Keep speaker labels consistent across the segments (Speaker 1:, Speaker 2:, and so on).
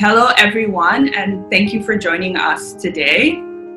Speaker 1: Hello, everyone, and thank you for joining us today.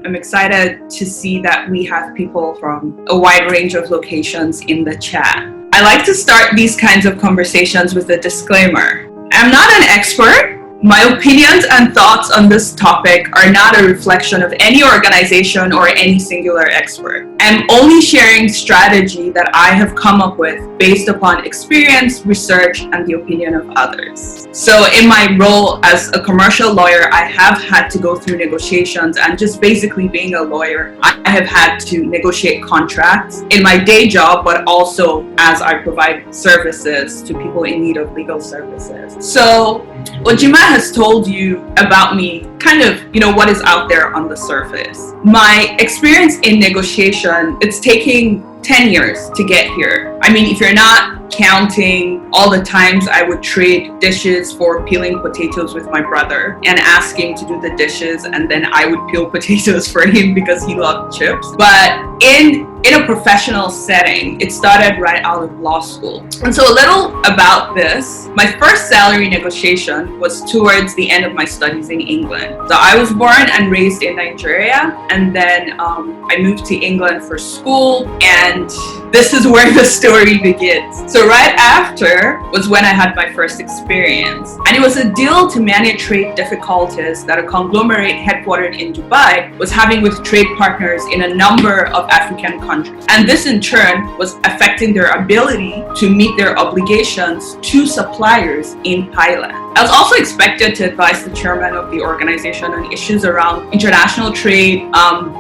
Speaker 1: I'm excited to see that we have people from a wide range of locations in the chat. I like to start these kinds of conversations with a disclaimer. I'm not an expert. My opinions and thoughts on this topic are not a reflection of any organization or any singular expert. I'm only sharing strategy that I have come up with based upon experience, research, and the opinion of others. So in my role as a commercial lawyer, I have had to go through negotiations, and just basically being a lawyer, I have had to negotiate contracts in my day job, but also as I provide services to people in need of legal services. So Ojima has told you about me, kind of, what is out there on the surface. My experience in negotiation, it's taking 10 years to get here. I mean, if you're not counting all the times I would trade dishes for peeling potatoes with my brother and ask him to do the dishes, and then I would peel potatoes for him because he loved chips. But in a professional setting, it started right out of law school. And so a little about this, my first salary negotiation was towards the end of my studies in England. So I was born and raised in Nigeria, and then I moved to England for school, and this is where the story begins. So right after was when I had my first experience. And it was a deal to manage trade difficulties that a conglomerate headquartered in Dubai was having with trade partners in a number of African countries. And this in turn was affecting their ability to meet their obligations to suppliers in Thailand. I was also expected to advise the chairman of the organization on issues around international trade,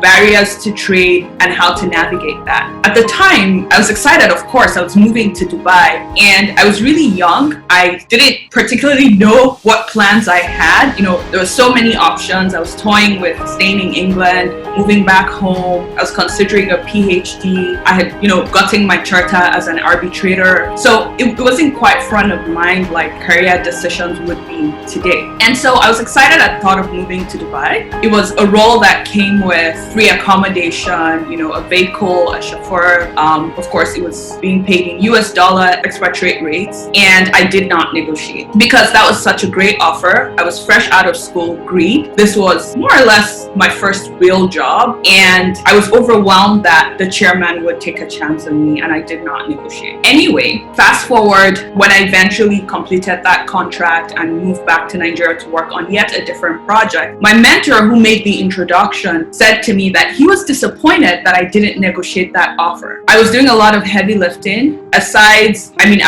Speaker 1: barriers to trade, and how to navigate that. At the time, I was excited, of course. I was moving to Dubai, and I was really young. I didn't particularly know what plans I had. There were so many options. I was toying with staying in England, moving back home. I was considering a PhD. I had, gotten my charter as an arbitrator. So it wasn't quite front of mind like career decisions would be today. And so I was excited at the thought of moving to Dubai. It was a role that came with free accommodation, a vehicle, a chauffeur. Of course, it was being paid in US dollar expatriate rates, and I did not negotiate because that was such a great offer. I was fresh out of school, Greek. This was more or less my first real job, and I was overwhelmed that the chairman would take a chance on me, and I did not negotiate. Anyway, fast forward when I eventually completed that contract and moved back to Nigeria to work on yet a different project. My mentor, who made the introduction, said to me that he was disappointed that I didn't negotiate that offer. I was doing a lot of heavy lifting. I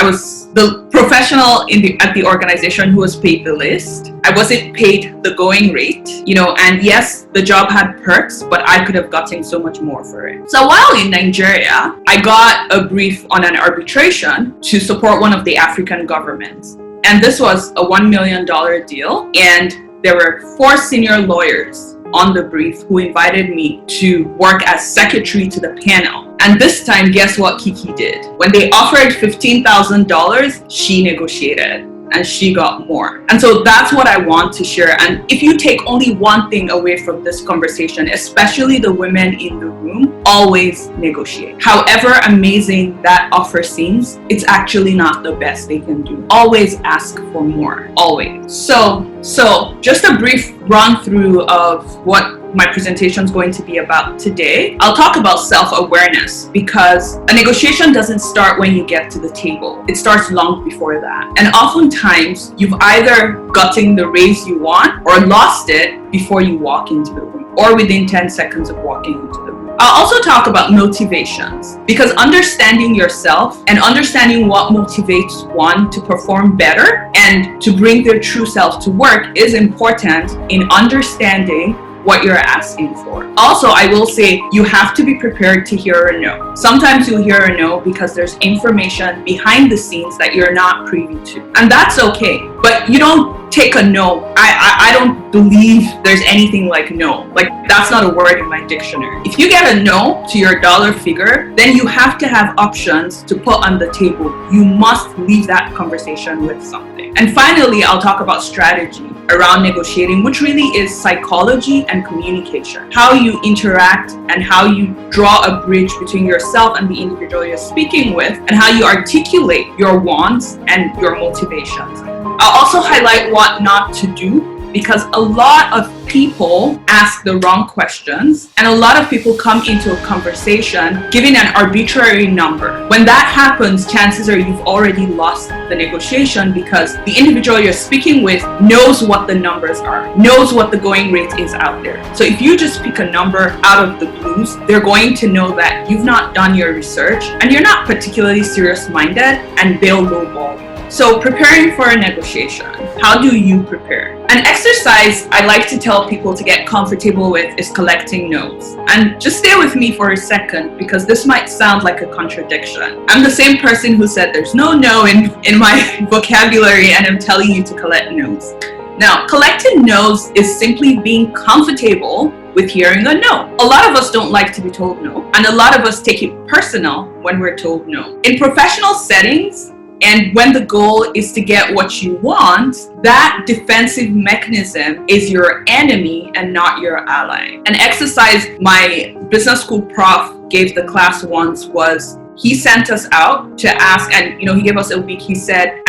Speaker 1: was the professional at the organization who was paid the least. I wasn't paid the going rate, and yes, the job had perks, but I could have gotten so much more for it. So while in Nigeria, I got a brief on an arbitration to support one of the African governments. And this was a $1 million deal, and there were 4 senior lawyers on the brief who invited me to work as secretary to the panel. And this time, guess what Kiki did? When they offered $15,000, she negotiated, and she got more. And so that's what I want to share. And if you take only one thing away from this conversation, especially the women in the room, always negotiate. However amazing that offer seems, it's actually not the best they can do. Always ask for more, always. So just a brief run through of what my presentation is going to be about today. I'll talk about self-awareness because a negotiation doesn't start when you get to the table. It starts long before that. And oftentimes, you've either gotten the raise you want or lost it before you walk into the room or within 10 seconds of walking into the room. I'll also talk about motivations because understanding yourself and understanding what motivates one to perform better and to bring their true self to work is important in understanding what you're asking for. Also, I will say you have to be prepared to hear a no. Sometimes you'll hear a no because there's information behind the scenes that you're not privy to. And that's okay. But you don't take a no. I don't believe there's anything like no. Like, that's not a word in my dictionary. If you get a no to your dollar figure, then you have to have options to put on the table. You must leave that conversation with something. And finally, I'll talk about strategy around negotiating, which really is psychology and communication. How you interact and how you draw a bridge between yourself and the individual you're speaking with, and how you articulate your wants and your motivations. I'll also highlight what not to do because a lot of people ask the wrong questions, and a lot of people come into a conversation giving an arbitrary number. When that happens, chances are you've already lost the negotiation, because the individual you're speaking with knows what the numbers are, knows what the going rate is out there. So if you just pick a number out of the blues, they're going to know that you've not done your research and you're not particularly serious-minded, and they'll lowball you. So preparing for a negotiation, how do you prepare? An exercise I like to tell people to get comfortable with is collecting no's. And just stay with me for a second, because this might sound like a contradiction. I'm the same person who said there's no no in my vocabulary, and I'm telling you to collect no's. Now, collecting no's is simply being comfortable with hearing a no. A lot of us don't like to be told no, and a lot of us take it personal when we're told no. In professional settings, and when the goal is to get what you want, that defensive mechanism is your enemy and not your ally. An exercise my business school prof gave the class once was, he sent us out to ask, and he gave us a week. He said,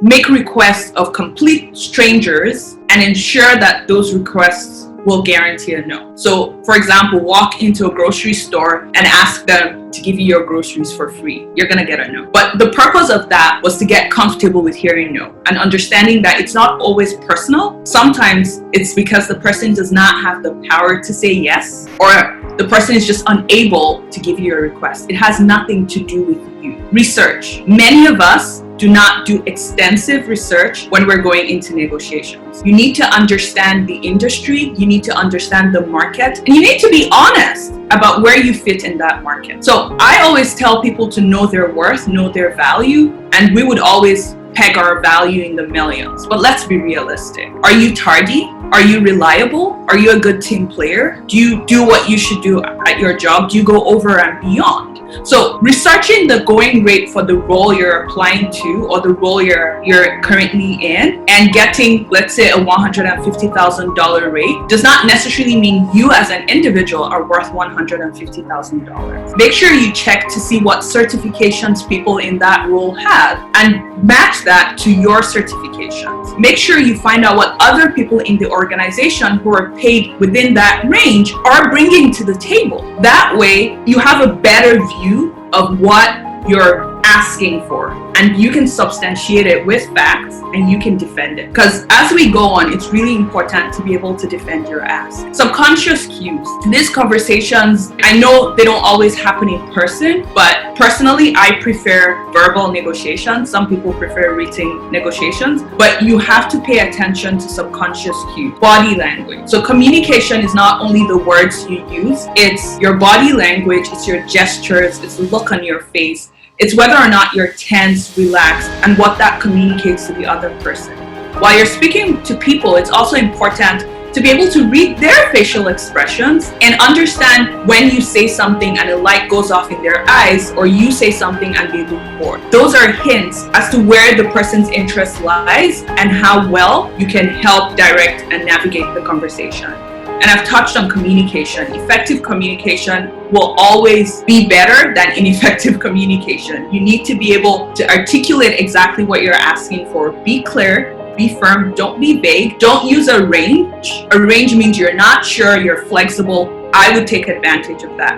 Speaker 1: make requests of complete strangers and ensure that those requests will guarantee a no. So, for example, walk into a grocery store and ask them to give you your groceries for free. You're gonna get a no. But the purpose of that was to get comfortable with hearing no, and understanding that it's not always personal. Sometimes it's because the person does not have the power to say yes, or the person is just unable to give you a request. It has nothing to do with you. Research. Many of us do not do extensive research when we're going into negotiations. You need to understand the industry, you need to understand the market, and you need to be honest about where you fit in that market. So I always tell people to know their worth, know their value, and we would always peg our value in the millions. But let's be realistic. Are you tardy? Are you reliable? Are you a good team player? Do you do what you should do at your job? Do you go over and beyond? So researching the going rate for the role you're applying to, or the role you're currently in, and getting, let's say, a $150,000 rate does not necessarily mean you as an individual are worth $150,000. Make sure you check to see what certifications people in that role have and match that to your certifications. Make sure you find out what other people in the organization who are paid within that range are bringing to the table. That way, you have a better view of what you're asking for, and you can substantiate it with facts, and you can defend it. Because as we go on, it's really important to be able to defend your ask. Subconscious cues. These conversations, I know they don't always happen in person, but personally, I prefer verbal negotiations. Some people prefer written negotiations, but you have to pay attention to subconscious cues. Body language. So communication is not only the words you use, it's your body language, it's your gestures, it's the look on your face. It's whether or not you're tense, relaxed, and what that communicates to the other person. While you're speaking to people, it's also important to be able to read their facial expressions and understand when you say something and a light goes off in their eyes, or you say something and they look bored. Those are hints as to where the person's interest lies and how well you can help direct and navigate the conversation. And I've touched on communication. Effective communication will always be better than ineffective communication. You need to be able to articulate exactly what you're asking for. Be clear, be firm, don't be vague. Don't use a range. A range means you're not sure, you're flexible. I would take advantage of that.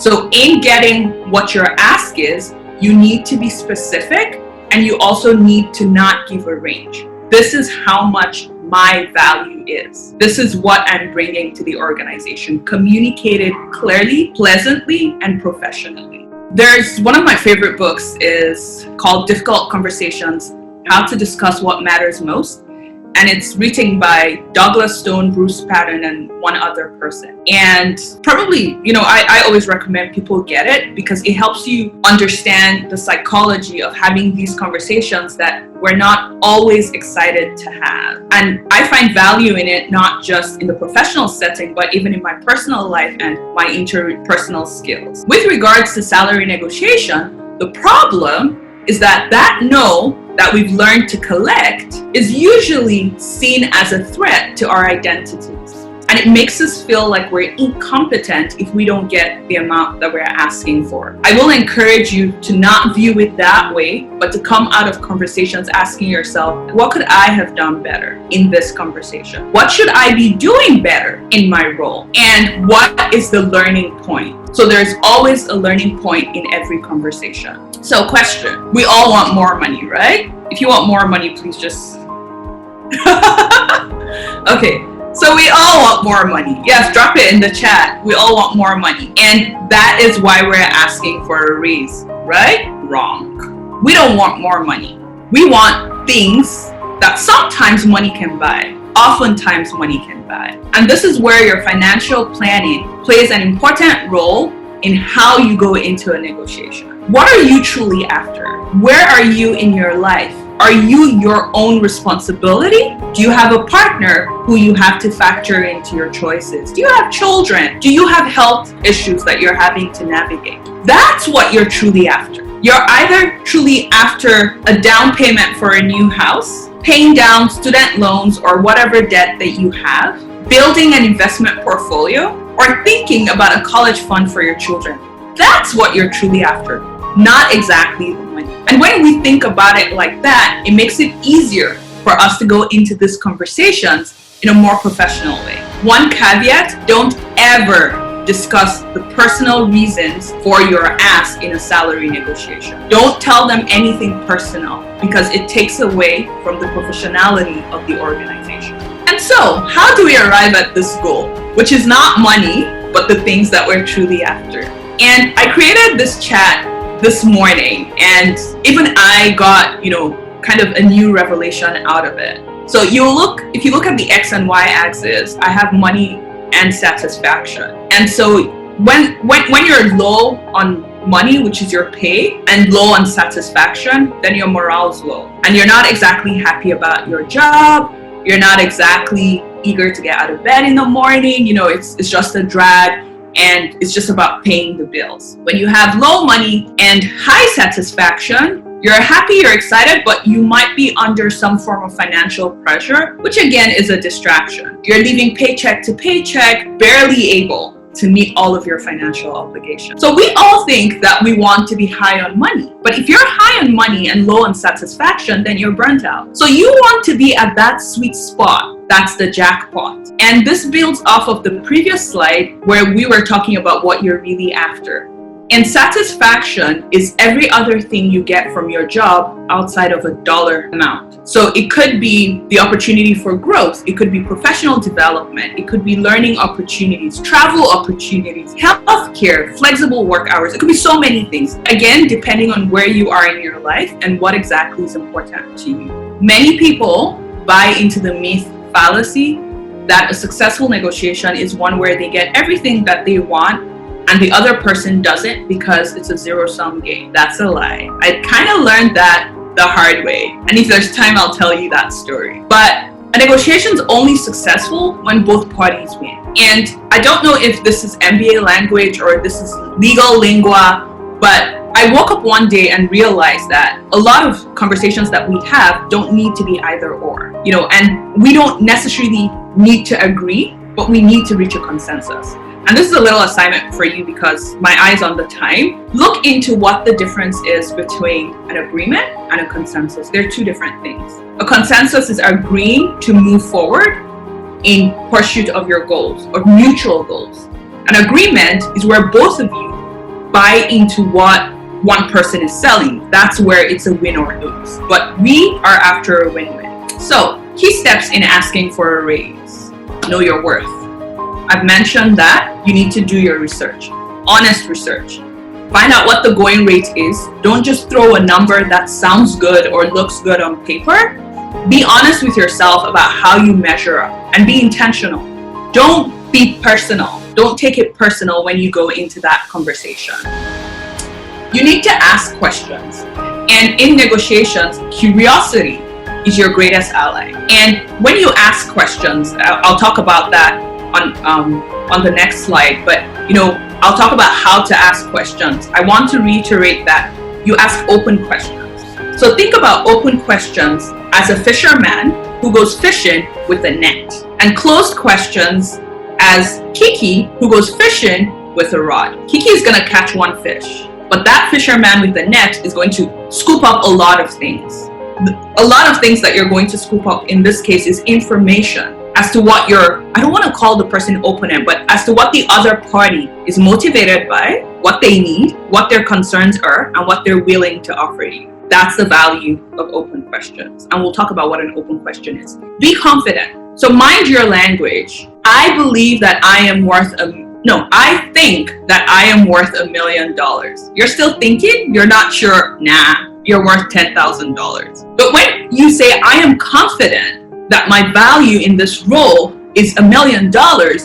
Speaker 1: So in getting what your ask is, you need to be specific, and you also need to not give a range. This is how much my value is. This is what I'm bringing to the organization. Communicated clearly, pleasantly, and professionally. There's one of my favorite books is called Difficult Conversations, How to Discuss What Matters Most. And it's written by Douglas Stone, Bruce Patton, and one other person. And probably, I always recommend people get it because it helps you understand the psychology of having these conversations that we're not always excited to have. And I find value in it, not just in the professional setting, but even in my personal life and my interpersonal skills. With regards to salary negotiation, the problem is that no that we've learned to collect is usually seen as a threat to our identities. And And it makes us feel like we're incompetent if we don't get the amount that we're asking for. I will encourage you to not view it that way, but to come out of conversations asking yourself, what could I have done better in this conversation? What should I be doing better in my role? And what is the learning point? So there's always a learning point in every conversation. So question, we all want more money, right? If you want more money, please just... Okay, so we all want more money. Yes, drop it in the chat. We all want more money. And that is why we're asking for a raise, right? Wrong. We don't want more money. We want things that sometimes money can buy. Oftentimes money can buy. And this is where your financial planning plays an important role in how you go into a negotiation. What are you truly after? Where are you in your life? Are you your own responsibility? Do you have a partner who you have to factor into your choices? Do you have children? Do you have health issues that you're having to navigate? That's what you're truly after. You're either truly after a down payment for a new house, paying down student loans or whatever debt that you have, building an investment portfolio, or thinking about a college fund for your children. That's what you're truly after, not exactly the money. And when we think about it like that, it makes it easier for us to go into these conversations in a more professional way. One caveat, don't ever discuss the personal reasons for your ask in a salary negotiation. Don't tell them anything personal because it takes away from the professionality of the organization. And so, how do we arrive at this goal, which is not money, but the things that we're truly after? And I created this chat this morning, and even I got, kind of a new revelation out of it. So if you look at the X and Y axis, I have money and satisfaction. And so when you're low on money, which is your pay, and low on satisfaction, then your morale's low. And you're not exactly happy about your job. You're not exactly eager to get out of bed in the morning. It's just a drag. And it's just about paying the bills. When you have low money and high satisfaction, you're happy, you're excited, but you might be under some form of financial pressure, which again is a distraction. You're living paycheck to paycheck, barely able to meet all of your financial obligations. So we all think that we want to be high on money, but if you're high on money and low on satisfaction, then you're burnt out. So you want to be at that sweet spot. That's the jackpot. And this builds off of the previous slide where we were talking about what you're really after. And satisfaction is every other thing you get from your job outside of a dollar amount. So it could be the opportunity for growth. It could be professional development. It could be learning opportunities, travel opportunities, healthcare, flexible work hours. It could be so many things. Again, depending on where you are in your life and what exactly is important to you. Many people buy into the myth fallacy that a successful negotiation is one where they get everything that they want and the other person doesn't because it's a zero-sum game. That's a lie. I kind of learned that the hard way. And if there's time, I'll tell you that story. But a negotiation is only successful when both parties win. And I don't know if this is MBA language or this is legal lingua, but I woke up one day and realized that a lot of conversations that we have don't need to be either or, and we don't necessarily need to agree, but we need to reach a consensus. And this is a little assignment for you because my eye's on the time. Look into what the difference is between an agreement and a consensus. They're two different things. A consensus is agreeing to move forward in pursuit of your goals or mutual goals. An agreement is where both of you buy into what one person is selling. That's where it's a win or lose. But we are after a win-win. So, key steps in asking for a raise. Know your worth. I've mentioned that you need to do your research, honest research. Find out what the going rate is. Don't just throw a number that sounds good or looks good on paper. Be honest with yourself about how you measure up and be intentional. Don't be personal. Don't take it personal when you go into that conversation. You need to ask questions. And in negotiations, curiosity is your greatest ally. And when you ask questions, I'll talk about that on the next slide, but I'll talk about how to ask questions. I want to reiterate that you ask open questions. So think about open questions as a fisherman who goes fishing with a net, and closed questions as Kiki, who goes fishing with a rod. Kiki is going to catch one fish, but that fisherman with the net is going to scoop up a lot of things. A lot of things that you're going to scoop up in this case is information as to what I don't want to call the person opponent, but as to what the other party is motivated by, what they need, what their concerns are, and what they're willing to offer you. That's the value of open questions. And we'll talk about what an open question is. Be confident. So mind your language. I believe that I think that I am worth $1 million. You're still thinking? You're not sure? Nah, you're worth $10,000. But when you say, I am confident that my value in this role is $1 million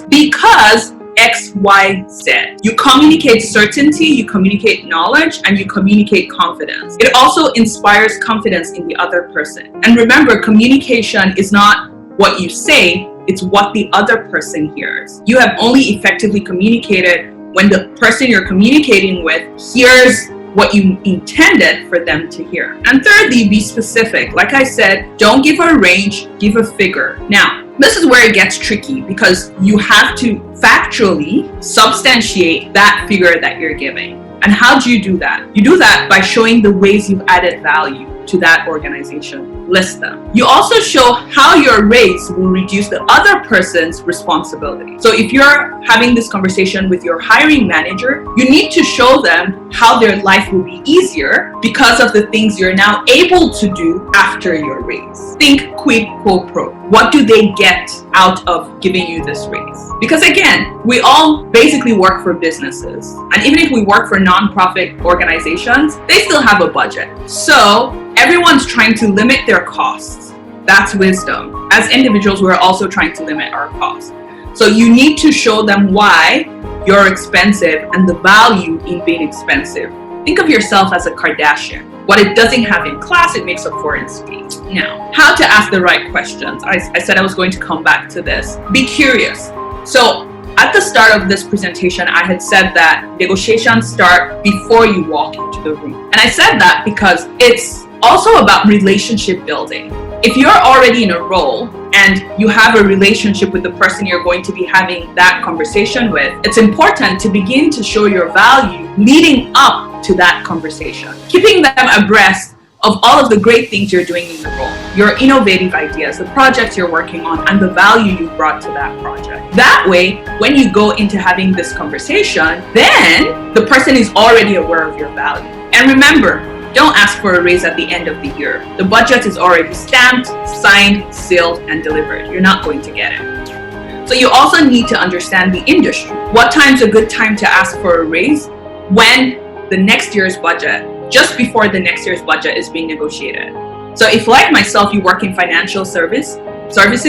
Speaker 1: because X, Y, Z. You communicate certainty, you communicate knowledge, and you communicate confidence. It also inspires confidence in the other person. And remember, communication is not what you say, it's what the other person hears. You have only effectively communicated when the person you're communicating with hears what you intended for them to hear. And thirdly, be specific. Like I said, don't give a range, give a figure. Now, this is where it gets tricky because you have to factually substantiate that figure that you're giving. And how do you do that? You do that by showing the ways you've added value to that organization. List them. You also show how your raise will reduce the other person's responsibility. So if you're having this conversation with your hiring manager, you need to show them how their life will be easier because of the things you're now able to do after your raise. Think quid pro quo. What do they get out of giving you this raise? Because again, we all basically work for businesses. And even if we work for nonprofit organizations, they still have a budget. So everyone's trying to limit their costs. That's wisdom. As individuals, we're also trying to limit our costs. So you need to show them why you're expensive and the value in being expensive. Think of yourself as a Kardashian. What it doesn't have in class, it makes up for in speech. Now, how to ask the right questions. I said I was going to come back to this. Be curious. So at the start of this presentation, I had said that negotiations start before you walk into the room. And I said that because it's also about relationship building. If you're already in a role and you have a relationship with the person you're going to be having that conversation with, it's important to begin to show your value leading up to that conversation, keeping them abreast of all of the great things you're doing in the role, your innovative ideas, the projects you're working on, and the value you brought to that project. That way, when you go into having this conversation, then the person is already aware of your value. And remember, don't ask for a raise at the end of the year. The budget is already stamped, signed, sealed, and delivered. You're not going to get it. So you also need to understand the industry. What time's a good time to ask for a raise? When the next year's budget, just before the next year's budget is being negotiated. So if, like myself, you work in financial services,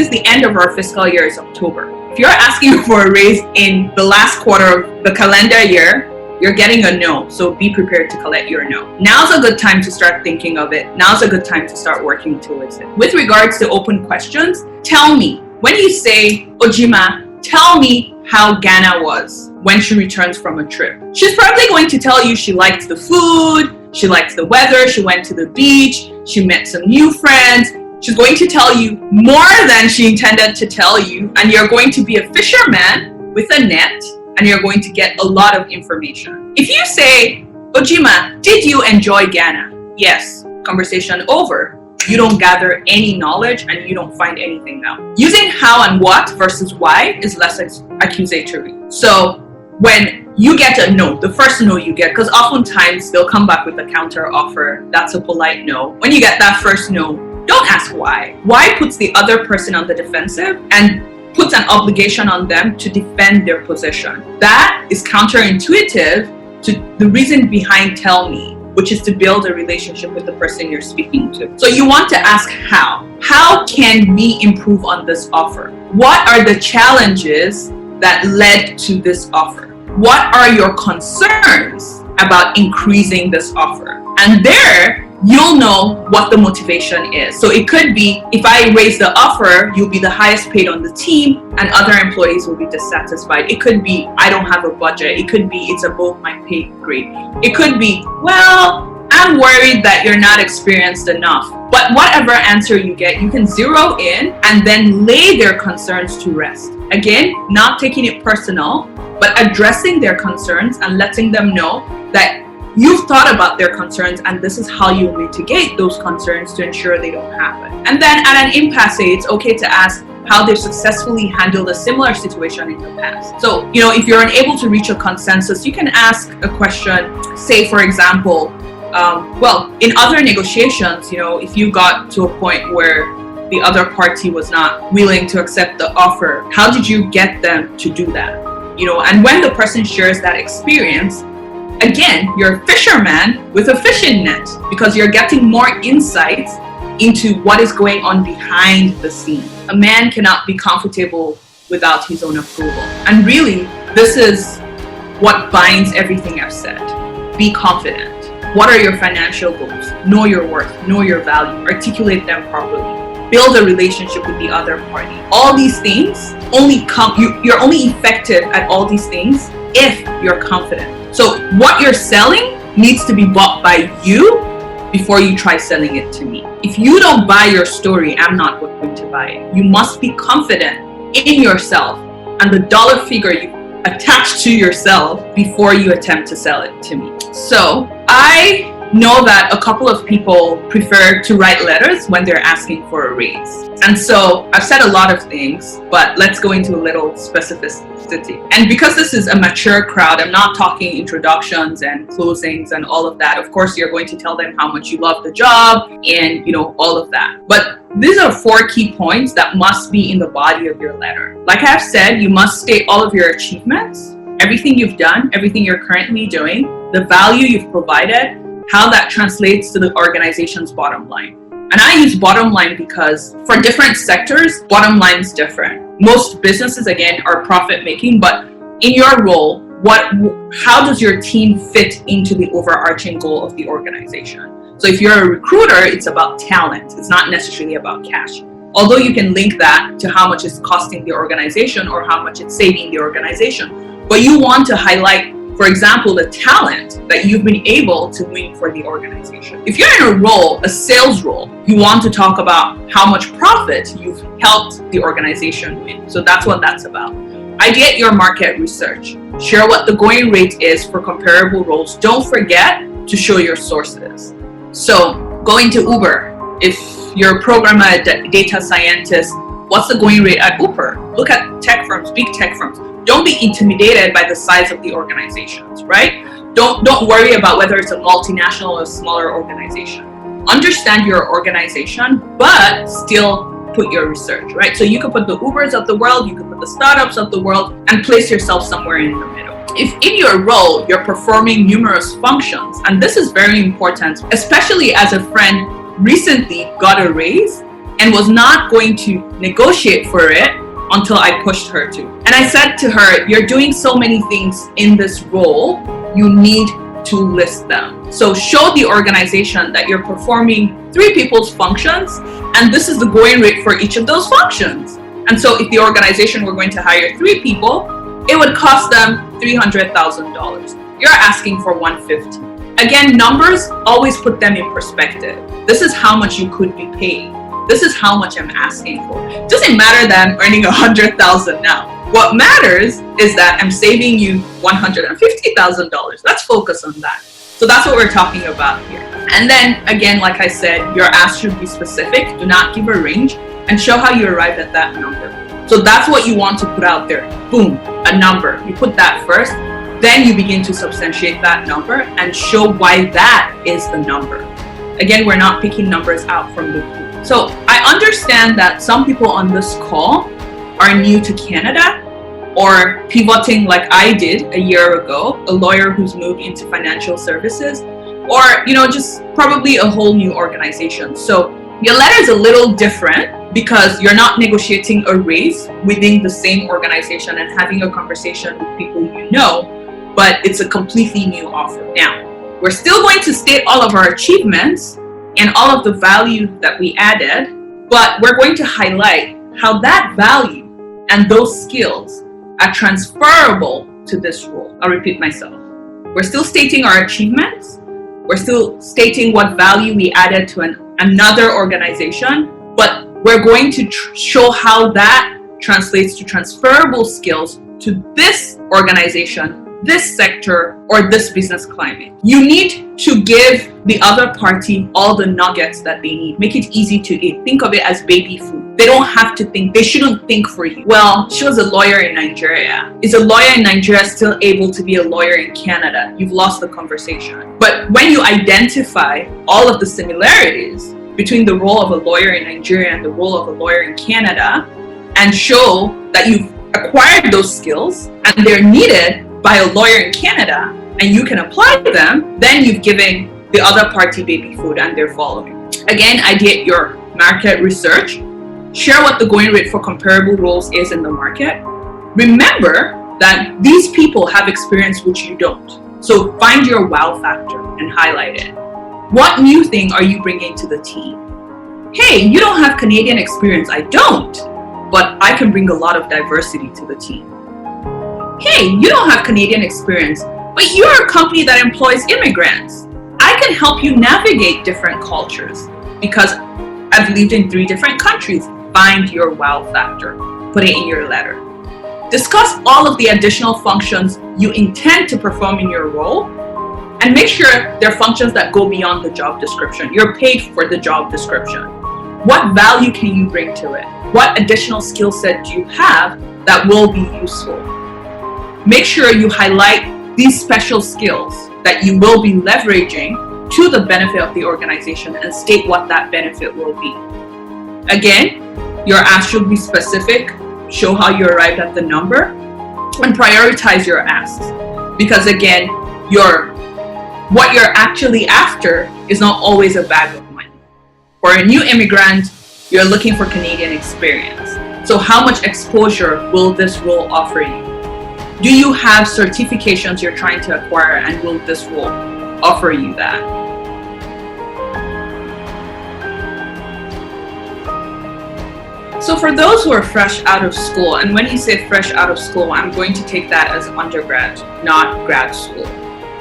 Speaker 1: the end of our fiscal year is October. If you're asking for a raise in the last quarter of the calendar year, you're getting a no, so be prepared to collect your no. Now's a good time to start thinking of it. Now's a good time to start working towards it. With regards to open questions, tell me, when you say, Ojima, tell me how Ghana was when she returns from a trip. She's probably going to tell you she liked the food, she liked the weather, she went to the beach, she met some new friends. She's going to tell you more than she intended to tell you, and you're going to be a fisherman with a net, and you're going to get a lot of information. If you say, Ojima, did you enjoy Ghana? Yes, conversation over. You don't gather any knowledge and you don't find anything out. Using how and what versus why is less accusatory. So when you get a no, the first no you get, because oftentimes they'll come back with a counter offer. That's a polite no. When you get that first no, don't ask why. Why puts the other person on the defensive and puts an obligation on them to defend their position. That is counterintuitive to the reason behind tell me, which is to build a relationship with the person you're speaking to. So you want to ask how. How can we improve on this offer? What are the challenges that led to this offer? What are your concerns about increasing this offer? And there, you'll know what the motivation is. So it could be, if I raise the offer, you'll be the highest paid on the team and other employees will be dissatisfied. It could be, I don't have a budget. It could be, it's above my pay grade. It could be, well, I'm worried that you're not experienced enough. But whatever answer you get, you can zero in and then lay their concerns to rest. Again, not taking it personal, but addressing their concerns and letting them know that you've thought about their concerns and this is how you mitigate those concerns to ensure they don't happen. And then at an impasse, it's okay to ask how they've successfully handled a similar situation in the past. So, if you're unable to reach a consensus, you can ask a question, say, for example, in other negotiations, if you got to a point where the other party was not willing to accept the offer, how did you get them to do that? And when the person shares that experience, again, you're a fisherman with a fishing net because you're getting more insights into what is going on behind the scene. A man cannot be comfortable without his own approval. And really, this is what binds everything I've said. Be confident. What are your financial goals? Know your worth, know your value, articulate them properly. Build a relationship with the other party. All these things you're only effective at all these things if you're confident. So what you're selling needs to be bought by you before you try selling it to me. If you don't buy your story, I'm not going to buy it. You must be confident in yourself and the dollar figure you attach to yourself before you attempt to sell it to me. So I know that a couple of people prefer to write letters when they're asking for a raise. And so I've said a lot of things, but let's go into a little specificity. And because this is a mature crowd, I'm not talking introductions and closings and all of that. Of course, you're going to tell them how much you love the job and, all of that. But these are 4 key points that must be in the body of your letter. Like I've said, you must state all of your achievements, everything you've done, everything you're currently doing, the value you've provided, how that translates to the organization's bottom line. And I use bottom line because for different sectors, bottom line is different. Most businesses, again, are profit making, but in your role, how does your team fit into the overarching goal of the organization? So if you're a recruiter, it's about talent. It's not necessarily about cash. Although you can link that to how much it's costing the organization or how much it's saving the organization. But you want to highlight, for example, the talent that you've been able to win for the organization. If you're in a role, a sales role, you want to talk about how much profit you've helped the organization win. So that's what that's about. Ideate your market research. Share what the going rate is for comparable roles. Don't forget to show your sources. So going to Uber, if you're a programmer, a data scientist, what's the going rate at Uber? Look at tech firms, big tech firms. Don't be intimidated by the size of the organizations, right? Don't worry about whether it's a multinational or a smaller organization. Understand your organization, but still put your research, right? So you could put the Ubers of the world, you could put the startups of the world, and place yourself somewhere in the middle. If in your role, you're performing numerous functions, and this is very important, especially as a friend recently got a raise and was not going to negotiate for it until I pushed her to. And I said to her, you're doing so many things in this role, you need to list them. So show the organization that you're performing 3 people's functions, and this is the going rate for each of those functions. And so if the organization were going to hire 3 people, it would cost them $300,000. You're asking for $150,000. Again, numbers, always put them in perspective. This is how much you could be paid. This is how much I'm asking for. It doesn't matter that I'm earning $100,000 now. What matters is that I'm saving you $150,000. Let's focus on that. So that's what we're talking about here. And then again, like I said, your ask should be specific. Do not give a range and show how you arrive at that number. So that's what you want to put out there. Boom, a number. You put that first, then you begin to substantiate that number and show why that is the number. Again, we're not picking numbers out from the blue. So I understand that some people on this call are new to Canada or pivoting like I did a year ago, a lawyer who's moved into financial services, or just probably a whole new organization. So your letter is a little different because you're not negotiating a raise within the same organization and having a conversation with people you know, but it's a completely new offer. Now, we're still going to state all of our achievements and all of the value that we added, but we're going to highlight how that value and those skills are transferable to this role. I'll repeat myself. We're still stating our achievements, We're still stating what value we added to another organization, but we're going to show how that translates to transferable skills to this organization, this sector, or this business climate. You need to give the other party all the nuggets that they need. Make it easy to eat. Think of it as baby food. They don't have to think. They shouldn't think for you. Well, she was a lawyer in Nigeria. Is a lawyer in Nigeria still able to be a lawyer in Canada? You've lost the conversation. But when you identify all of the similarities between the role of a lawyer in Nigeria and the role of a lawyer in Canada, and show that you've acquired those skills and they're needed by a lawyer in Canada and you can apply them, then you've given the other party baby food and they're following. Again, ideate your market research. Share what the going rate for comparable roles is in the market. Remember that these people have experience which you don't. So find your wow factor and highlight it. What new thing are you bringing to the team? Hey, you don't have Canadian experience. I don't, but I can bring a lot of diversity to the team. Hey, you don't have Canadian experience, but you're a company that employs immigrants. I can help you navigate different cultures because I've lived in 3 different countries. Find your wow factor. Put it in your letter. Discuss all of the additional functions you intend to perform in your role and make sure they're functions that go beyond the job description. You're paid for the job description. What value can you bring to it? What additional skill set do you have that will be useful? Make sure you highlight these special skills that you will be leveraging to the benefit of the organization and state what that benefit will be. Again, your ask should be specific, show how you arrived at the number, and prioritize your asks. Because again, what you're actually after is not always a bag of money. For a new immigrant, you're looking for Canadian experience. So how much exposure will this role offer you? Do you have certifications you're trying to acquire, and will this role offer you that? So for those who are fresh out of school, and when you say fresh out of school, I'm going to take that as undergrad, not grad school,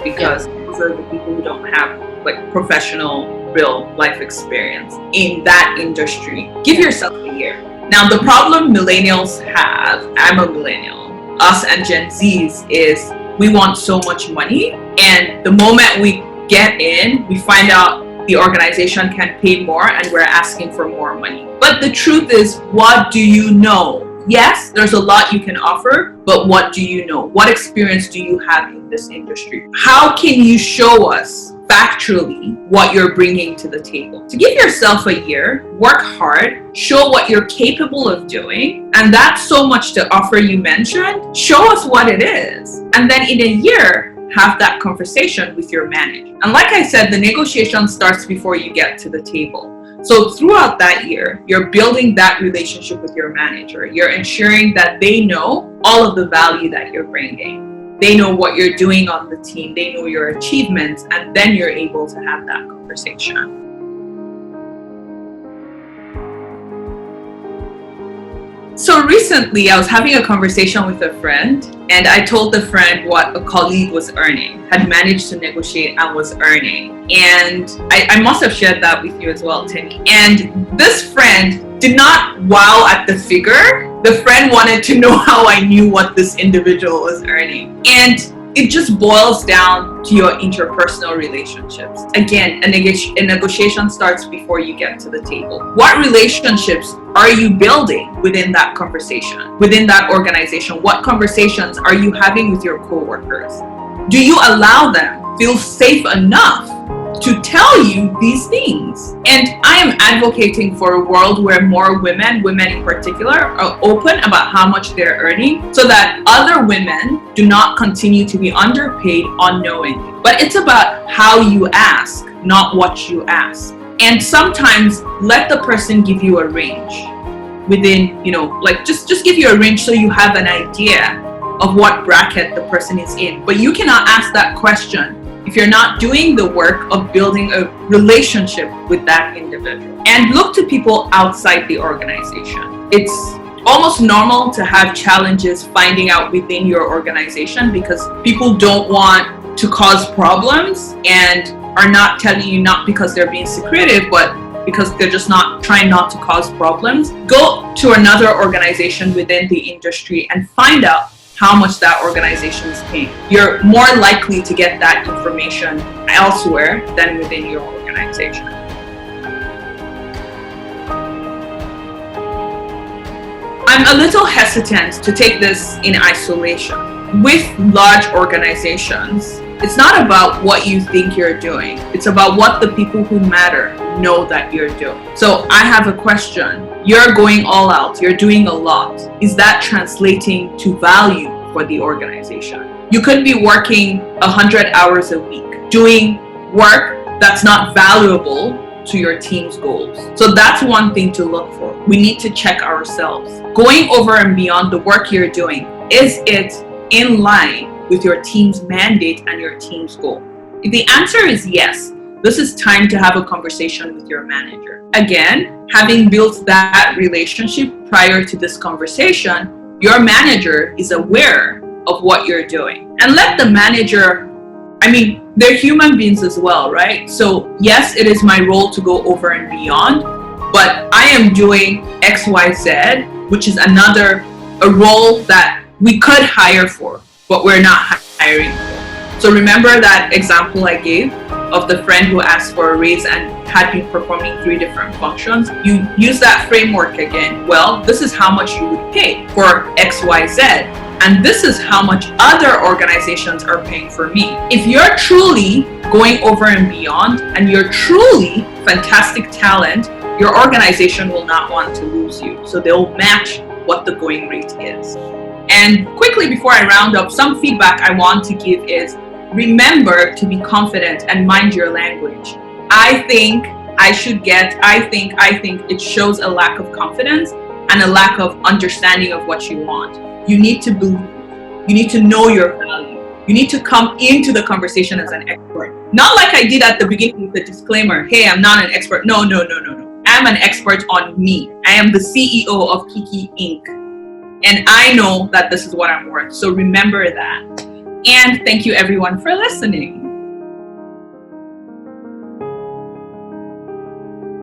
Speaker 1: because those are the people who don't have like professional real life experience in that industry. Give yourself a year. Now the problem millennials have, I'm a millennial, us and Gen Zs, is we want so much money, and the moment we get in, we find out the organization can pay more and we're asking for more money. But the truth is, what do you know? Yes, there's a lot you can offer, but what do you know? What experience do you have in this industry? How can you show us factually what you're bringing to the table? To give yourself a year, work hard, show what you're capable of doing, and that's so much to offer you mentioned. Show us what it is, and then in a year, have that conversation with your manager. And like I said, the negotiation starts before you get to the table. So throughout that year, you're building that relationship with your manager. You're ensuring that they know all of the value that you're bringing. They know what you're doing on the team. They know your achievements, and then you're able to have that conversation. So recently, I was having a conversation with a friend, and I told the friend what a colleague was earning, had managed to negotiate and was earning. And I must have shared that with you as well, Timmy. And this friend did not wow at the figure. The friend wanted to know how I knew what this individual was earning. And it just boils down to your interpersonal relationships. Again, a negotiation starts before you get to the table. What relationships are you building within that conversation, within that organization? What conversations are you having with your coworkers? Do you allow them feel safe enough to tell you these things? And I am advocating for a world where more women in particular, are open about how much they're earning, so that other women do not continue to be underpaid unknowingly. But it's about how you ask, not what you ask. And sometimes let the person give you a range within, just give you a range so you have an idea of what bracket the person is in. But you cannot ask that question if you're not doing the work of building a relationship with that individual. And look to people outside the organization. It's almost normal to have challenges finding out within your organization because people don't want to cause problems, and are not telling you, not because they're being secretive, but because they're just not trying not to cause problems, go to another organization within the industry and find out how much that organization is paying. You're more likely to get that information elsewhere than within your organization. I'm a little hesitant to take this in isolation. With large organizations, it's not about what you think you're doing. It's about what the people who matter know that you're doing. So I have a question. You're going all out. You're doing a lot. Is that translating to value for the organization? You could be working 100 hours a week, doing work that's not valuable to your team's goals. So that's one thing to look for. We need to check ourselves. Going over and beyond the work you're doing, is it in line with your team's mandate and your team's goal? If the answer is yes, this is time to have a conversation with your manager. Again, having built that relationship prior to this conversation, your manager is aware of what you're doing. And let the manager, they're human beings as well, right? So yes, it is my role to go over and beyond, but I am doing XYZ, which is a role that we could hire for, but we're not hiring for. So remember that example I gave of the friend who asked for a raise and had been performing 3 different functions? You use that framework again. Well, this is how much you would pay for XYZ, and this is how much other organizations are paying for me. If you're truly going over and beyond and you're truly fantastic talent, your organization will not want to lose you. So they'll match what the going rate is. And quickly before I round up, some feedback I want to give is remember to be confident and mind your language. I think it shows a lack of confidence and a lack of understanding of what you want. You need to believe. You need to know your value. You need to come into the conversation as an expert. Not like I did at the beginning with the disclaimer, hey, I'm not an expert. No. I'm an expert on me. I am the CEO of Kiki Inc. And I know that this is what I'm worth. So remember that. And thank you everyone for listening.